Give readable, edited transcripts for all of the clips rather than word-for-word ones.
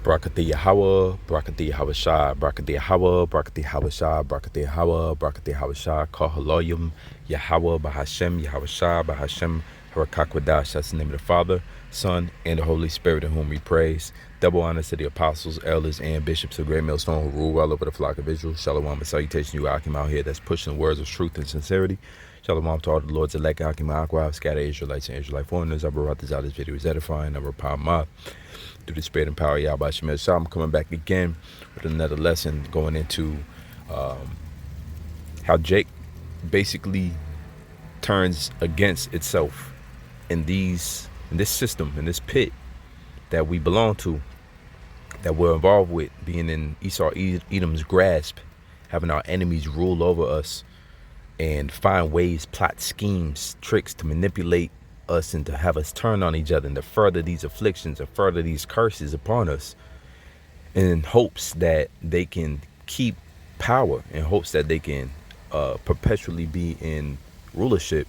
Barakati Yahweh, Barakati Yahweh, Barakati Yahweh, Barakati Yahweh, Barakati Yahweh, Barakati Yahweh, Kahaloyim, Yahweh, Bahashem, Yahweh, Bahashem, Harakakwadash. That's the name of the Father, Son, and the Holy Spirit, in whom we praise. Double honors to the apostles, elders, and bishops of Great Millstone who rule well over the flock of Israel. Shalom and salutation, you Akim out here that's pushing the words of truth and sincerity. Shalom to all the Lord's elect, Akim Aqua, scattered Israelites and Israelite foreigners. I brought this out. This video is edifying. I reply my through the spirit and power of Yahweh Shemel. So I'm coming back again with another lesson going into how Jake basically turns against itself in this system, in this pit that we belong to, that we're involved with, being in Esau Edom's grasp, having our enemies rule over us and find ways, plot schemes, tricks to manipulate us and to have us turn on each other and to further these afflictions and further these curses upon us in hopes that they can keep power, in hopes that they can perpetually be in rulership.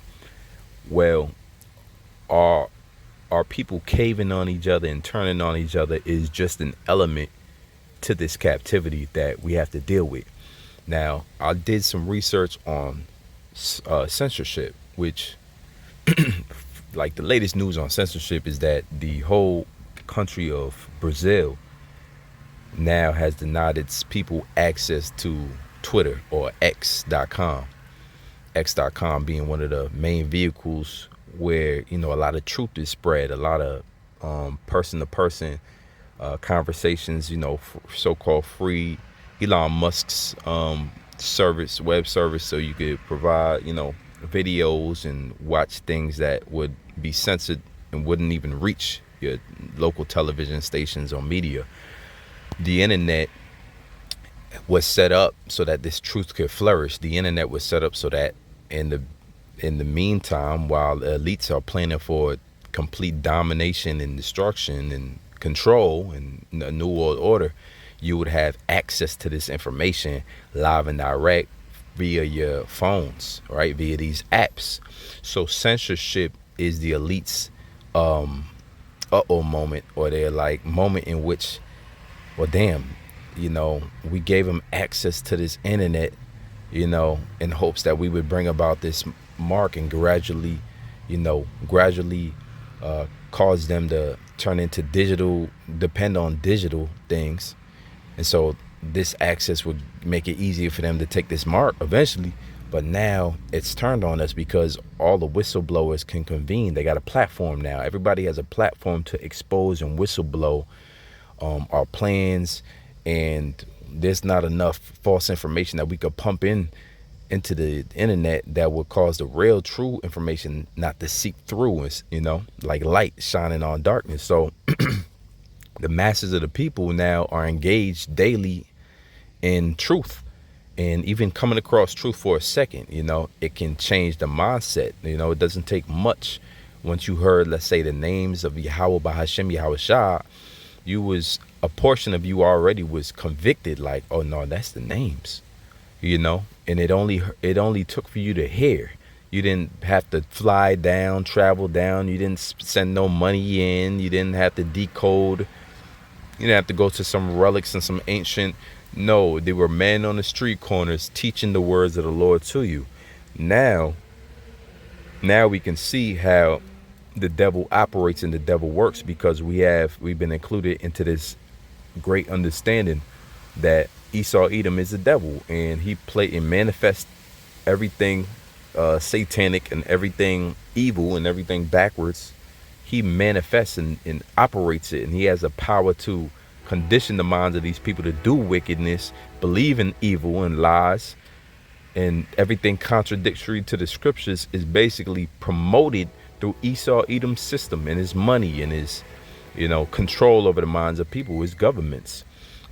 Well, our people caving on each other and turning on each other is just an element to this captivity that we have to deal with. Now, I did some research on censorship, which like the latest news on censorship is that the whole country of Brazil now has denied its people access to Twitter or X.com. X.com being one of the main vehicles where, a lot of truth is spread, a lot of person-to-person conversations, so-called free Elon Musk's web service, so you could provide, videos and watch things that would be censored and wouldn't even reach your local television stations or media. The internet was set up so that this truth could flourish. The internet was set up so that in the meantime, while the elites are planning for complete domination and destruction and control and a new world order, you would have access to this information live and direct via your phones, right? Via these apps. So censorship is the elites' moment, or their moment in which, well, damn, we gave them access to this internet, in hopes that we would bring about this mark and gradually cause them to turn into depend on digital things. And so this access would make it easier for them to take this mark eventually. But now it's turned on us because all the whistleblowers can convene. They got a platform now. Everybody has a platform to expose and whistleblow our plans. And there's not enough false information that we could pump into the internet that would cause the real true information not to seep through, like light shining on darkness. So the masses of the people now are engaged daily in truth, and even coming across truth for a second, it can change the mindset. It doesn't take much. Once you heard, let's say, the names of Yahweh, Bahashem, Yahweh Shah, a portion of you already was convicted, like, oh no, that's the names, and it only took for you to hear. You didn't have to fly down, travel down. You didn't send no money in. You didn't have to decode. You didn't have to go to some relics and some ancient. No, they were men on the street corners teaching the words of the Lord to you. Now we can see how the devil operates and the devil works, because we've been included into this great understanding that Esau Edom is the devil, and he manifests everything satanic and everything evil and everything backwards. He manifests and operates it, and he has the power to condition the minds of these people to do wickedness, believe in evil and lies, and everything contradictory to the scriptures is basically promoted through Esau Edom's system and his money and his control over the minds of people, his governments.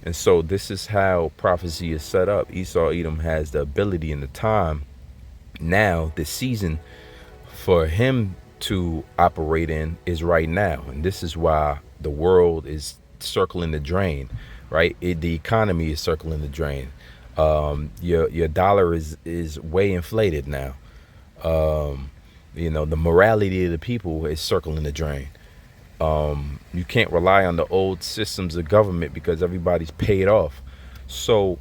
And so this is how prophecy is set up. Esau Edom has the ability and the time now, the season for him to operate in is right now. And this is why the world is circling the drain, right? The economy is circling the drain. Your dollar is way inflated now. The morality of the people is circling the drain. You can't rely on the old systems of government because everybody's paid off. So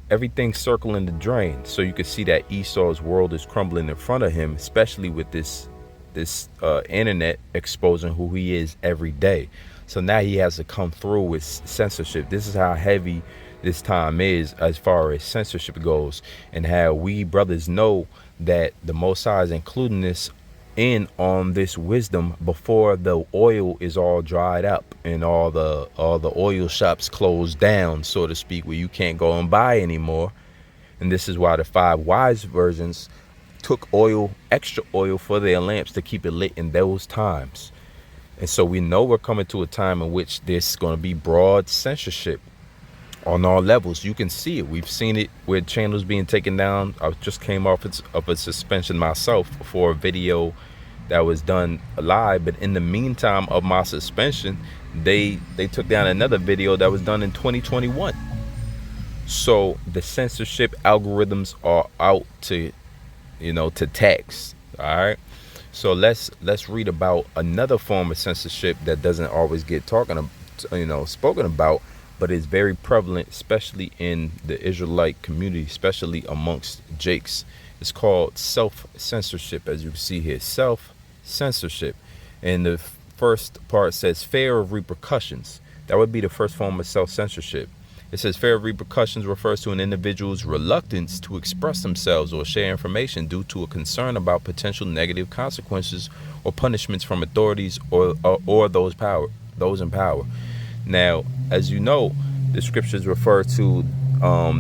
everything's circling the drain. So you can see that Esau's world is crumbling in front of him, especially with this internet exposing who he is every day. So now he has to come through with censorship. This is how heavy this time is as far as censorship goes, and how we brothers know that the Most High is including this in on this wisdom before the oil is all dried up and all the oil shops closed down, so to speak, where you can't go and buy anymore. And this is why the 5 wise virgins took oil, extra oil for their lamps to keep it lit in those times. And so we know we're coming to a time in which there's going to be broad censorship on all levels. You can see it. We've seen it with channels being taken down. I just came off of a suspension myself for a video that was done live, but in the meantime of my suspension, they took down another video that was done in 2021. So the censorship algorithms are out to tax. All right. So let's read about another form of censorship that doesn't always get spoken about, but is very prevalent, especially in the Israelite community, especially amongst Jakes. It's called self-censorship, as you can see here. Self-censorship. And the first part says fear of repercussions. That would be the first form of self-censorship. It says fear of repercussions refers to an individual's reluctance to express themselves or share information due to a concern about potential negative consequences or punishments from authorities or those in power. Now, as you know, the scriptures refer to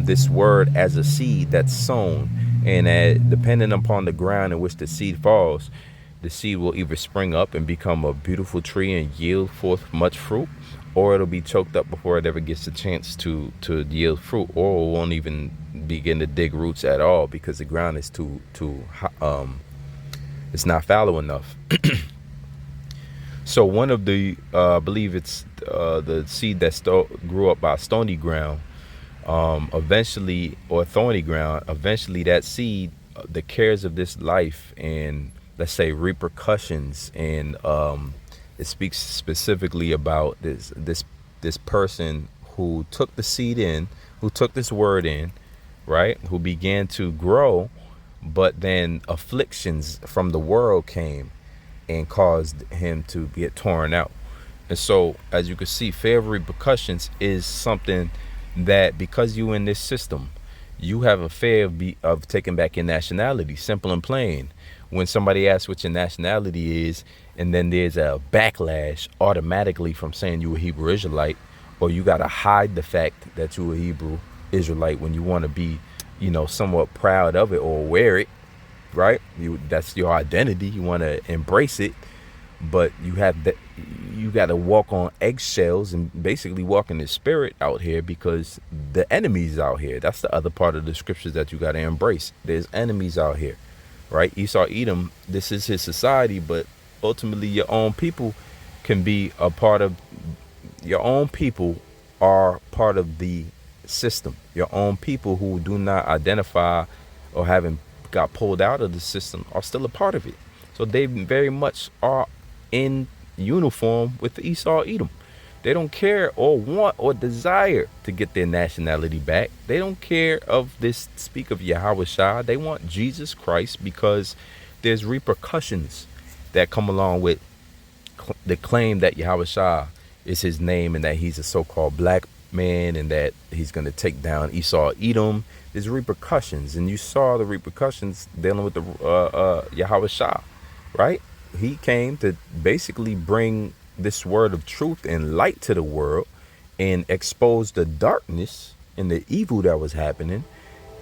this word as a seed that's sown, and depending upon the ground in which the seed falls, the seed will either spring up and become a beautiful tree and yield forth much fruit, or it'll be choked up before it ever gets a chance to yield fruit, or it won't even begin to dig roots at all because the ground is it's not fallow enough. So one of the I believe it's the seed that grew up by stony ground, eventually, or thorny ground, eventually that seed, the cares of this life and, let's say, repercussions, and it speaks specifically about this person who took the seed in, who took this word in, right, who began to grow, but then afflictions from the world came and caused him to get torn out. And so, as you can see, fear of repercussions is something that, because you in this system, you have a fear of taking back your nationality. Simple and plain. When somebody asks what your nationality is, and then there's a backlash automatically from saying you a Hebrew Israelite, or you got to hide the fact that you a Hebrew Israelite when you want to be, somewhat proud of it or wear it, right? That's your identity. You want to embrace it, but you got to walk on eggshells and basically walk in the spirit out here, because the enemies out here. That's the other part of the scriptures that you got to embrace. There's enemies out here, right? Esau, Edom, this is his society, but ultimately your own people can be a part of, your own people are part of the system. Your own people who do not identify or haven't got pulled out of the system are still a part of it. So they very much are in uniform with Esau, Edom. They don't care or want or desire to get their nationality back. They don't care of this speak of Yahweh Shah. They want Jesus Christ, because there's repercussions that come along with the claim that Yahweh Shah is his name, and that he's a so-called black man, and that he's going to take down Esau, Edom. There's repercussions, and you saw the repercussions dealing with the Yahweh Shah, right? He came to basically bring this word of truth and light to the world, and expose the darkness and the evil that was happening,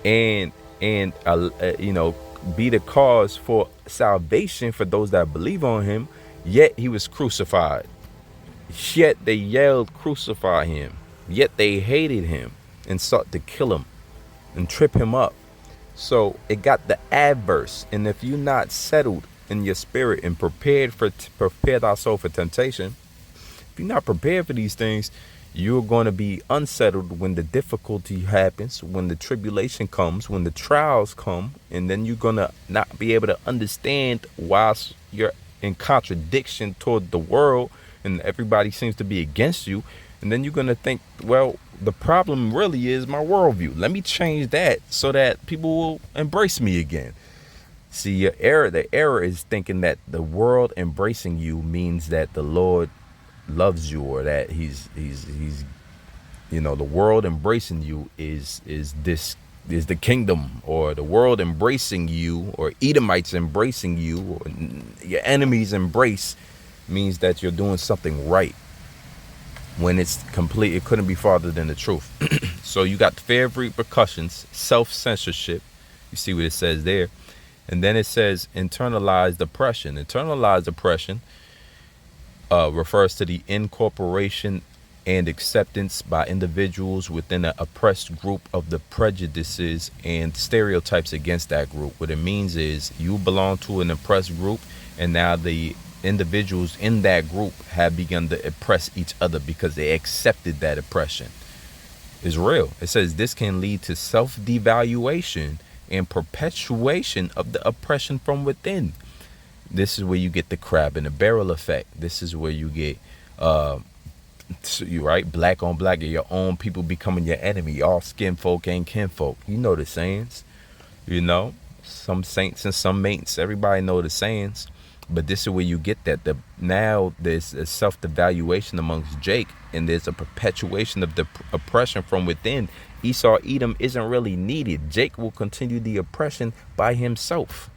and be the cause for salvation for those that believe on him. Yet he was crucified. Yet they yelled, "Crucify him." Yet they hated him and sought to kill him and trip him up. So it got the adverse. And if you're not settled in your spirit and prepared our soul for temptation, if you're not prepared for these things, you're going to be unsettled when the difficulty happens, when the tribulation comes, when the trials come, and then you're going to not be able to understand why you're in contradiction toward the world, and everybody seems to be against you. And then you're going to think, well, the problem really is my worldview. Let me change that so that people will embrace me again. See, the error is thinking that the world embracing you means that the Lord loves you, or that he's the world embracing you is the kingdom, or the world embracing you, or Edomites embracing you, or your enemies embrace means that you're doing something right, when it's complete. It couldn't be farther than the truth. So you got the fear of repercussions, self-censorship. You see what it says there. And then it says internalized oppression. Internalized oppression refers to the incorporation and acceptance by individuals within an oppressed group of the prejudices and stereotypes against that group. What it means is you belong to an oppressed group, and now the individuals in that group have begun to oppress each other because they accepted that oppression. It's real. It says this can lead to self-devaluation and perpetuation of the oppression from within. This is where you get the crab in the barrel effect. This is where you get you right, black on black, your own people becoming your enemy. All skin folk ain't kinfolk. You know the sayings. Some saints and some mates. Everybody know the sayings. But this is where you get that. Now there's a self-devaluation amongst Jake, and there's a perpetuation of the oppression from within. Esau Edom isn't really needed. Jake will continue the oppression by himself.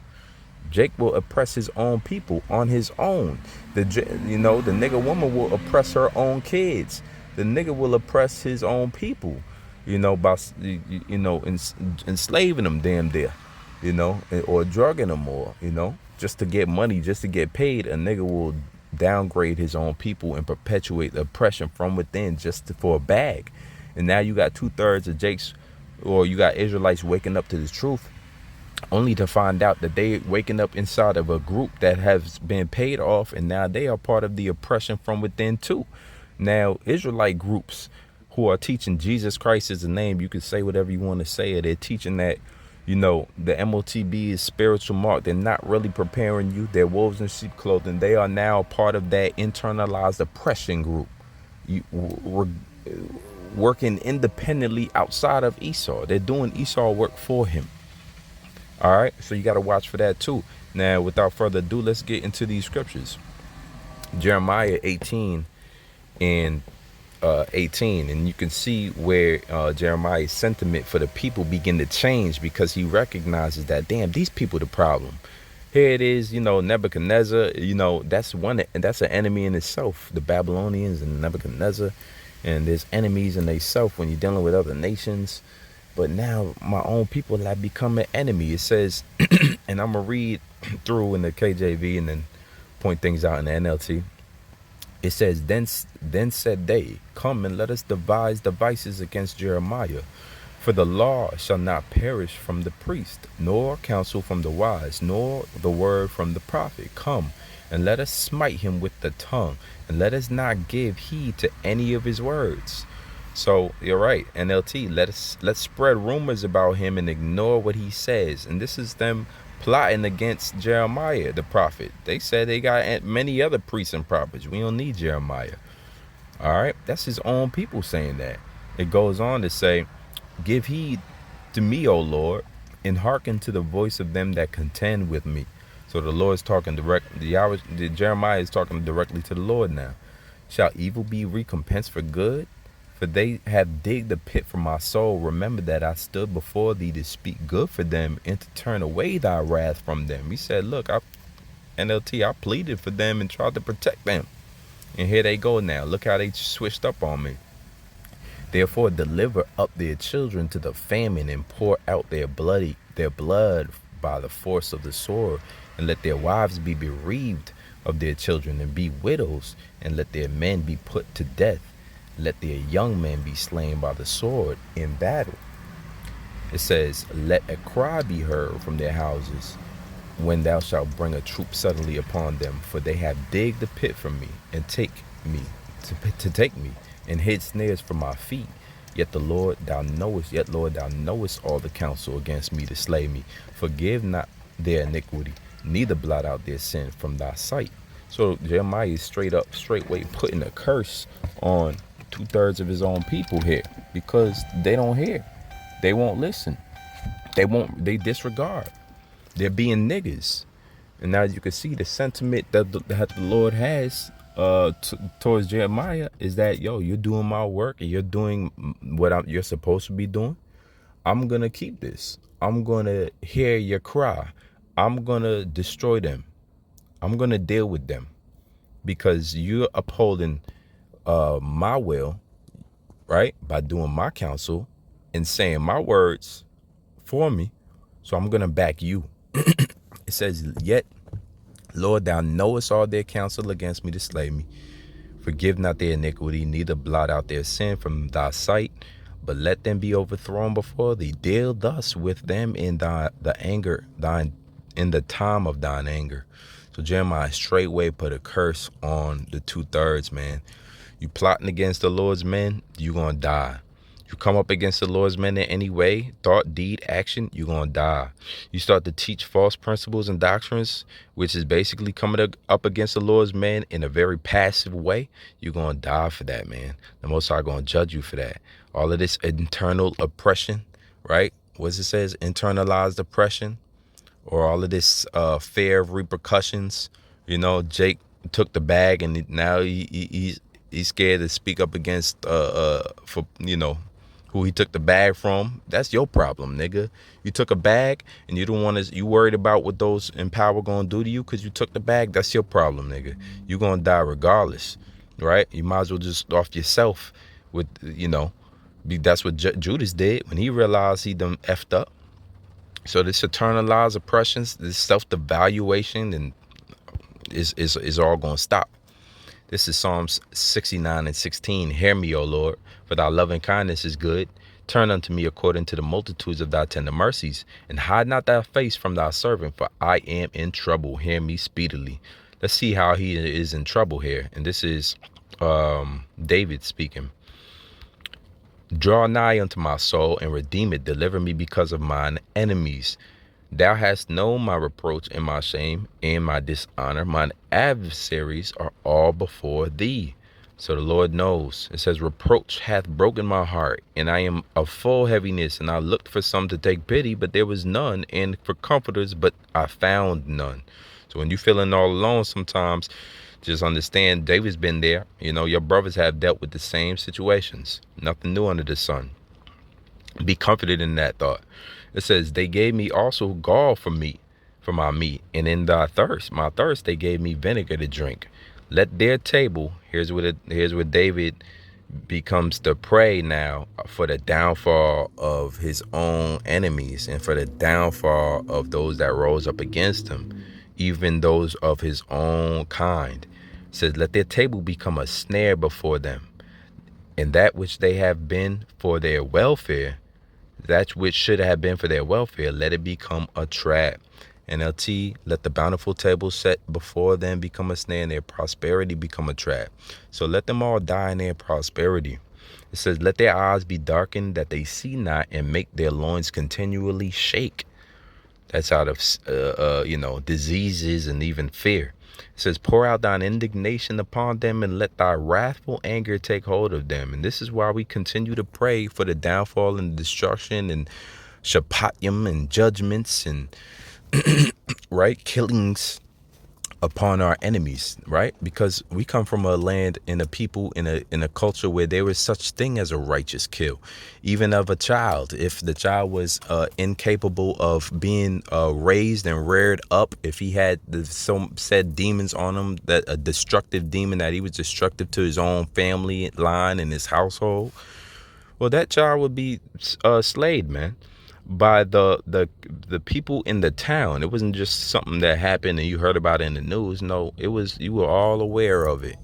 Jake will oppress his own people on his own. The nigga woman will oppress her own kids. The nigga will oppress his own people, by enslaving them damn near, or drugging them, or just to get money, just to get paid. A nigga will downgrade his own people and perpetuate the oppression from within for a bag. And now you got 2/3 of Jake's, or you got Israelites waking up to the truth, only to find out that they waking up inside of a group that has been paid off, and now they are part of the oppression from within too. Now, Israelite groups who are teaching Jesus Christ is the name, you can say whatever you want to say. They're teaching that, the MOTB is spiritual mark. They're not really preparing you. They're wolves in sheep clothing. They are now part of that internalized oppression group, working independently outside of Esau. They're doing Esau work for him. All right, so you got to watch for that too. Now, without further ado, let's get into these scriptures. Jeremiah 18 and 18, and you can see where Jeremiah's sentiment for the people begin to change, because he recognizes that, damn, these people the problem. Here it is, Nebuchadnezzar, that's an enemy in itself, the Babylonians and Nebuchadnezzar, and there's enemies in themselves when you're dealing with other nations. But now my own people have become an enemy. It says, and I'm going to read through in the KJV and then point things out in the NLT. It says, then said they, come and let us devise devices against Jeremiah. For the law shall not perish from the priest, nor counsel from the wise, nor the word from the prophet. Come and let us smite him with the tongue, and let us not give heed to any of his words. So you're right, NLT. Let's spread rumors about him and ignore what he says. And this is them plotting against Jeremiah, the prophet. They said they got many other priests and prophets. We don't need Jeremiah. All right, that's his own people saying that. It goes on to say, give heed to me, O Lord, and hearken to the voice of them that contend with me. So the Lord's talking Jeremiah is talking directly to the Lord now. Shall evil be recompensed for good? For they have digged a pit for my soul. Remember that I stood before thee to speak good for them and to turn away thy wrath from them. He said, look, I pleaded for them and tried to protect them. And here they go now. Look how they switched up on me. Therefore deliver up their children to the famine, and pour out their blood by the force of the sword, and let their wives be bereaved of their children and be widows, and let their men be put to death. Let their young men be slain by the sword in battle. It says, let a cry be heard from their houses when thou shalt bring a troop suddenly upon them, for they have digged a pit for me and take me to take me, and hid snares for my feet. Yet Lord, thou knowest all the counsel against me to slay me. Forgive not their iniquity, neither blot out their sin from thy sight. So Jeremiah is straightway putting a curse on 2/3 of his own people here because they don't hear, they won't listen, they disregard, they're being niggas. And now you can see the sentiment that the Lord has towards Jeremiah is that, yo, you're doing my work and you're doing what you're supposed to be doing. I'm gonna keep this. I'm gonna hear your cry. I'm gonna destroy them. I'm gonna deal with them because you're upholding my will, right? By doing my counsel and saying my words for me. So I'm gonna back you. It says, yet, Lord, thou knowest all their counsel against me to slay me. Forgive not their iniquity, neither blot out their sin from thy sight, but let them be overthrown before thee. Deal thus with them in in the time of thine anger. So Jeremiah straightway put a curse on the 2/3, man. You plotting against the Lord's men, you gonna die. You come up against the Lord's men in any way, thought, deed, action, you're going to die. You start to teach false principles and doctrines, which is basically coming up against the Lord's men in a very passive way, you're going to die for that, man. The Most High going to judge you for that. All of this internal oppression, right? What it says, internalized oppression, or all of this fear of repercussions. You know, Jake took the bag and now he's scared to speak up against for, you know, who he took the bag from. That's your problem, nigga. You took a bag and you don't want to, you worried about what those in power gonna do to you because you took the bag. That's your problem, nigga. You gonna die regardless, right? You might as well just off yourself with, you know, that's what Judas did when he realized he done effed up. So this internalized oppressions, this self-devaluation, and is all gonna stop. This is Psalms 69:16. Hear me, O Lord, for thy loving kindness is good. Turn unto me according to the multitudes of thy tender mercies, and hide not thy face from thy servant, for I am in trouble. Hear me speedily. Let's see how he is in trouble here. And this is David speaking. Draw nigh unto my soul and redeem it. Deliver me because of mine enemies. Thou hast known my reproach and my shame and my dishonor. Mine adversaries are all before thee. So the Lord knows. It says, reproach hath broken my heart, and I am of full heaviness. And I looked for some to take pity, but there was none, and for comforters, but I found none. So when you're feeling all alone sometimes, just understand David's been there. You know, your brothers have dealt with the same situations. Nothing new under the sun. Be comforted in that thought. It says, they gave me also gall for my meat, and in thy thirst, my thirst, they gave me vinegar to drink. Let their table, here's where David becomes the prey now for the downfall of his own enemies and for the downfall of those that rose up against him, even those of his own kind. It says, let their table become a snare before them, and that which they have been for their welfare, that which should have been for their welfare, let it become a trap. NLT, let the bountiful table set before them become a snare, and their prosperity become a trap. So let them all die in their prosperity. It says, let their eyes be darkened that they see not, and make their loins continually shake. That's out of, diseases and even fear. It says, pour out thine indignation upon them, and let thy wrathful anger take hold of them. And this is why we continue to pray for the downfall and destruction and shapatyam and judgments and right, killings upon our enemies, right? Because we come from a land and a people in a culture where there was such thing as a righteous kill, even of a child. If the child was incapable of being raised and reared up, if he had some said demons on him, that a destructive demon, that he was destructive to his own family line and his household, well, that child would be slayed, man, by the people in the town. It wasn't just something that happened and you heard about it in the news. No, it was, you were all aware of it.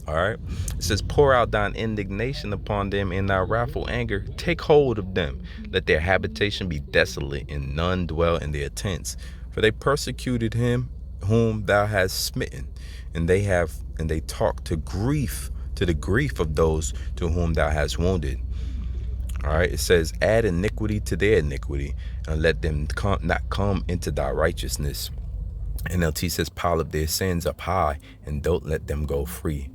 All right. It says, pour out thine indignation upon them, and thy wrathful anger take hold of them. Let their habitation be desolate, and none dwell in their tents. For they persecuted him whom thou hast smitten, and they talk to the grief of those to whom thou hast wounded. All right, it says, add iniquity to their iniquity, and let them not come into thy righteousness. NLT says, pile up their sins up high and don't let them go free.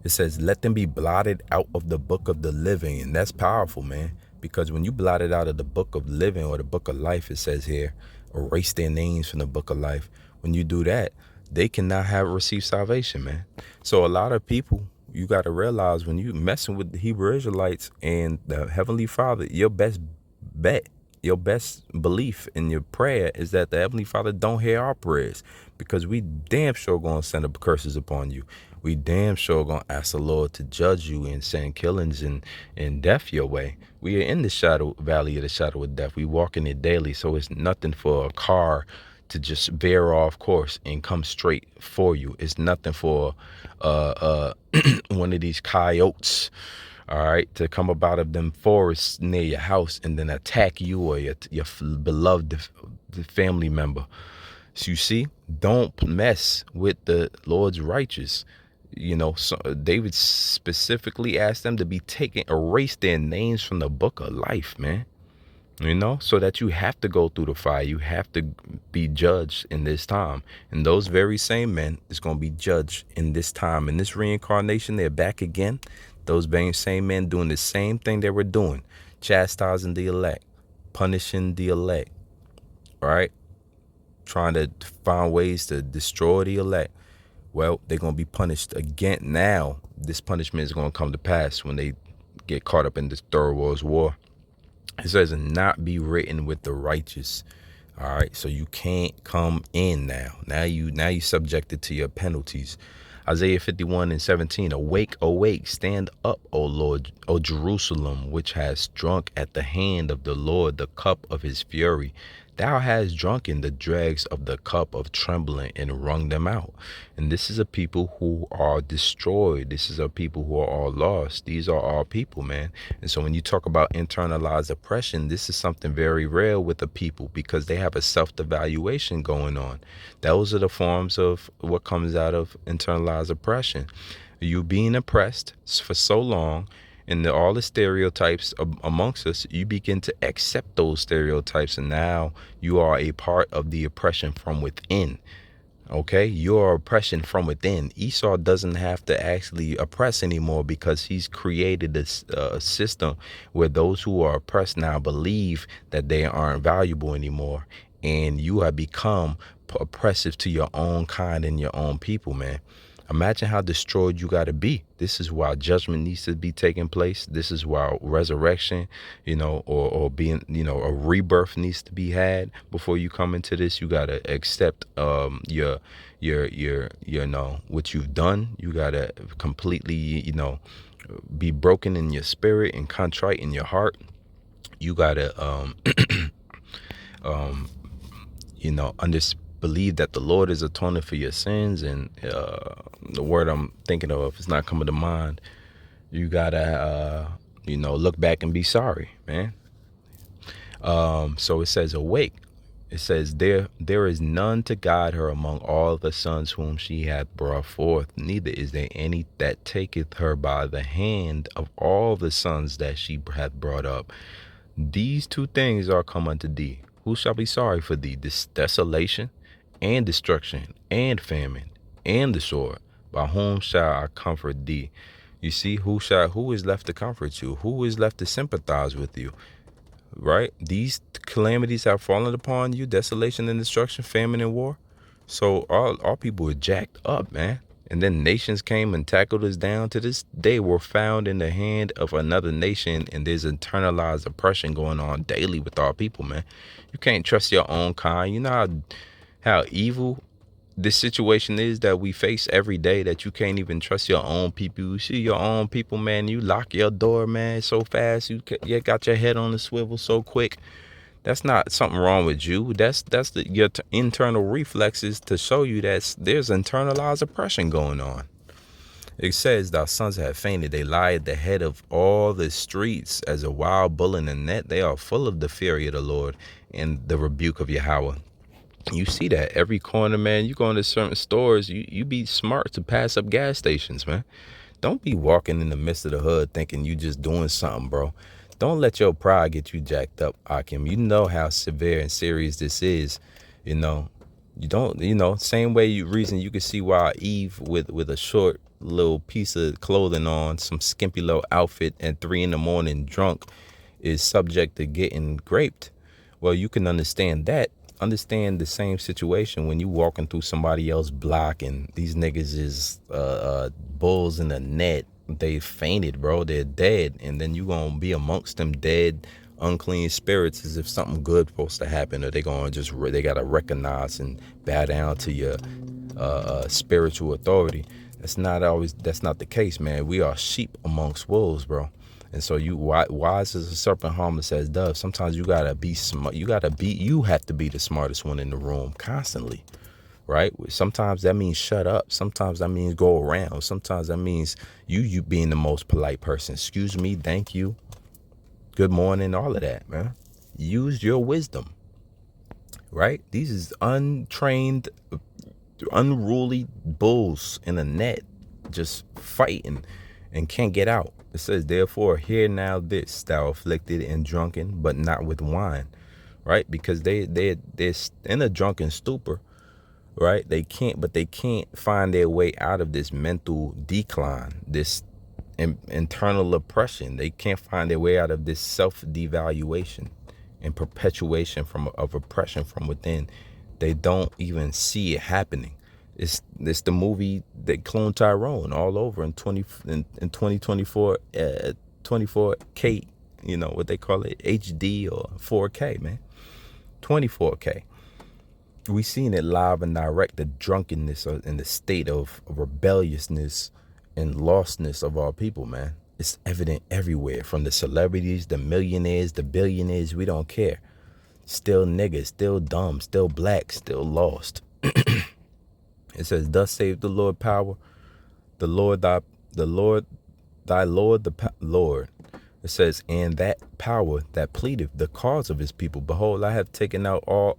It says, let them be blotted out of the book of the living. And that's powerful, man. Because when you blot it out of the book of living or the book of life, it says here, erase their names from the book of life. When you do that, they cannot have received salvation, man. So a lot of people, you got to realize when you messing with the Hebrew Israelites and the Heavenly Father, your best bet, your best belief in your prayer is that the Heavenly Father don't hear our prayers, because we damn sure gonna send up curses upon you. We damn sure gonna ask the Lord to judge you and send killings and death your way. We are in the valley of the shadow of death. We walk in it daily, so it's nothing for a car to just veer off course and come straight for you. It's nothing for one of these coyotes, all right, to come up out of them forests near your house and then attack you or your beloved family member. So you see, don't mess with the Lord's righteous. You know, so David specifically asked them to be taken, erase their names from the book of life, man. You know, so that you have to go through the fire. You have to be judged in this time. And those very same men is going to be judged in this time. In this reincarnation, they're back again. Those same men doing the same thing they were doing, chastising the elect, punishing the elect, right? Trying to find ways to destroy the elect. Well, they're going to be punished again. Now, this punishment is going to come to pass when they get caught up in this Third World War. It says, not be written with the righteous. All right, so you can't come in now. Now you subjected to your penalties. Isaiah 51:17, awake, awake, stand up, O Lord, O Jerusalem, which has drunk at the hand of the Lord the cup of his fury. Thou hast drunken the dregs of the cup of trembling and wrung them out. And this is a people who are destroyed. This is a people who are all lost. These are all people, man. And so when you talk about internalized oppression, this is something very real with the people, because they have a self-devaluation going on. Those are the forms of what comes out of internalized oppression. You being oppressed for so long, and all the stereotypes amongst us, you begin to accept those stereotypes, and now you are a part of the oppression from within. Okay, your oppression from within. Esau doesn't have to actually oppress anymore, because he's created this system where those who are oppressed now believe that they aren't valuable anymore, and you have become oppressive to your own kind and your own people, man. Imagine how destroyed you got to be. This is why judgment needs to be taking place. This is why resurrection, or being, a rebirth needs to be had before you come into this. You got to accept your what you've done. You got to completely, be broken in your spirit and contrite in your heart. You got to believe that the Lord is atoning for your sins, and the word I'm thinking of is not coming to mind. You gotta look back and be sorry, man. So it says, awake. It says, there is none to guide her among all the sons whom she hath brought forth, neither is there any that taketh her by the hand of all the sons that she hath brought up. These two things are come unto thee. Who shall be sorry for thee? This desolation and destruction and famine and the sword. By whom shall I comfort thee? You see, who is left to comfort you? Who is left to sympathize with you? Right? These calamities have fallen upon you: desolation and destruction, famine and war. So all people are jacked up, man. And then nations came and tackled us down. To this day, we're found in the hand of another nation, and there's internalized oppression going on daily with our people, man. You can't trust your own kind. You know how evil this situation is that we face every day, that you can't even trust your own people. You see your own people, man, you lock your door, man, so fast. You got your head on the swivel so quick. That's not something wrong with you. That's your internal reflexes to show you that there's internalized oppression going on. It says, thy sons have fainted. They lie at the head of all the streets as a wild bull in a net. They are full of the fury of the Lord and the rebuke of Yahweh. You see that every corner, man. You go into certain stores, you be smart to pass up gas stations, man. Don't be walking in the midst of the hood thinking you just doing something, bro. Don't let your pride get you jacked up, Akim. You know how severe and serious this is. You don't, same reason you can see why Eve with a short little piece of clothing on, some skimpy little outfit, and 3 a.m. drunk is subject to getting raped. Well, you can understand that. Understand the same situation when you walking through somebody else's block and these niggas is bulls in the net. They fainted, bro. They're dead, and then you gonna be amongst them dead, unclean spirits as if something good supposed to happen, or they gonna they gotta recognize and bow down to your spiritual authority. That's not the case, man. We are sheep amongst wolves, bro. And so you wise as a serpent, harmless as dove. Sometimes you gotta be smart. You have to be the smartest one in the room constantly, right? Sometimes that means shut up. Sometimes that means go around. Sometimes that means you being the most polite person. Excuse me, thank you, good morning, all of that, man. Use your wisdom, right? These is untrained, unruly bulls in a net, just fighting and can't get out. It says, therefore, hear now this, thou afflicted and drunken, but not with wine, right? Because they're in a drunken stupor, right? They can't find their way out of this mental decline, this internal oppression. They can't find their way out of this self-devaluation and perpetuation of oppression from within. They don't even see it happening. It's the movie that cloned Tyrone all over in 2024, 24K, what they call it, HD or 4K, man, 24K. We seen it live and direct, the drunkenness and the state of rebelliousness and lostness of our people, man. It's evident everywhere, from the celebrities, the millionaires, the billionaires. We don't care. Still niggas, still dumb, still black, still lost. It says, thus saith the Lord power, the Lord, Lord. It says, and that power that pleadeth the cause of his people. Behold, I have taken out of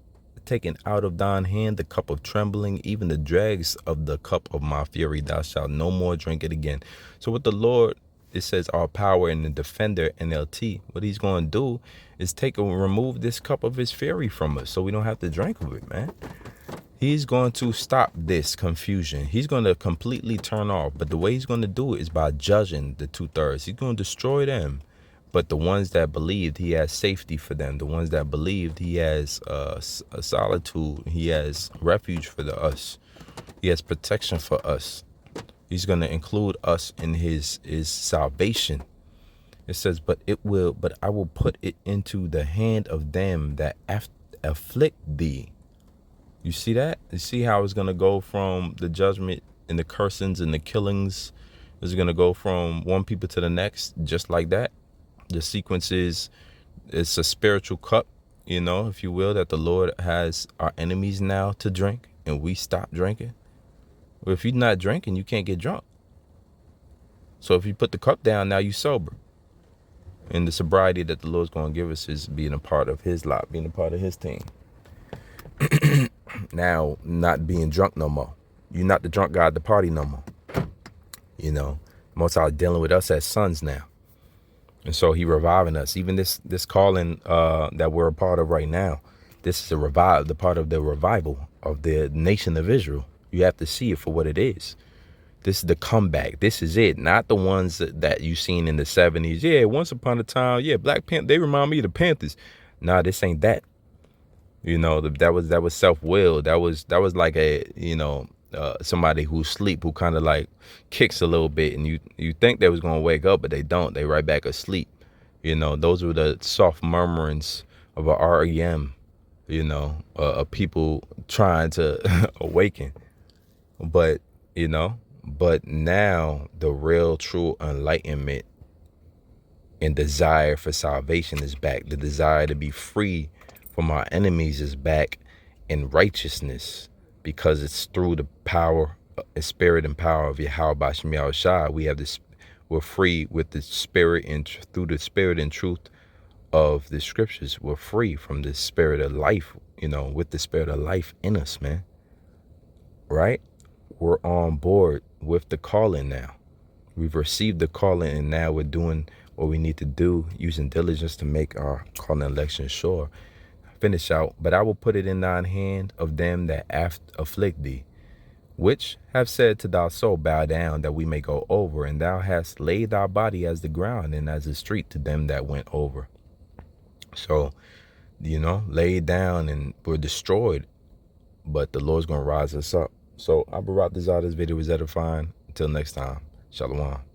thine hand the cup of trembling, even the dregs of the cup of my fury. Thou shalt no more drink it again. So what the Lord, it says, our power and the defender, NLT, what he's going to do is remove this cup of his fury from us so we don't have to drink of it, man. He's going to stop this confusion. He's going to completely turn off. But the way he's going to do it is by judging the 2/3. He's going to destroy them. But the ones that believed, he has safety for them. The ones that believed, he has a solitude. He has refuge for us. He has protection for us. He's going to include us in his salvation. It says, but I will put it into the hand of them that afflict thee. You see that? You see how it's going to go from the judgment and the cursings and the killings? It's going to go from one people to the next, just like that. The sequence is, it's a spiritual cup, if you will, that the Lord has our enemies now to drink, and we stop drinking. Well, if you're not drinking, you can't get drunk. So if you put the cup down, now you sober. And the sobriety that the Lord's going to give us is being a part of his lot, being a part of his team. Now, not being drunk no more. You're not the drunk guy at the party no more. Most are dealing with us as sons now. And so he reviving us. Even this calling that we're a part of right now, this is the part of the revival of the nation of Israel. You have to see it for what it is. This is the comeback. This is it. Not the ones that you seen in the 70s. Yeah, once upon a time, yeah, Black Panther, they remind me of the Panthers. Nah, this ain't that. That was self-willed. That was like a, somebody who sleep, who kind of like kicks a little bit, and you think they was going to wake up, but they don't. They right back asleep. Those were the soft murmurings of a REM, people trying to awaken. But now the real true enlightenment and desire for salvation is back. The desire to be free from our enemies is back in righteousness, because it's through the power, spirit and power of Yahweh Bashim Yahushua. We're free with the spirit, and through the spirit and truth of the scriptures, we're free from the spirit of life, with the spirit of life in us, man. Right? We're on board with the calling now. We've received the calling, and now we're doing what we need to do, using diligence to make our calling election sure. finish out, but I will put it in thine hand of them that afflict thee, which have said to thy soul, bow down, that we may go over. And thou hast laid thy body as the ground and as a street to them that went over. So, laid down and we're destroyed, but the Lord's going to rise us up. So I brought this out. This video was edifying. Until next time, Shalom.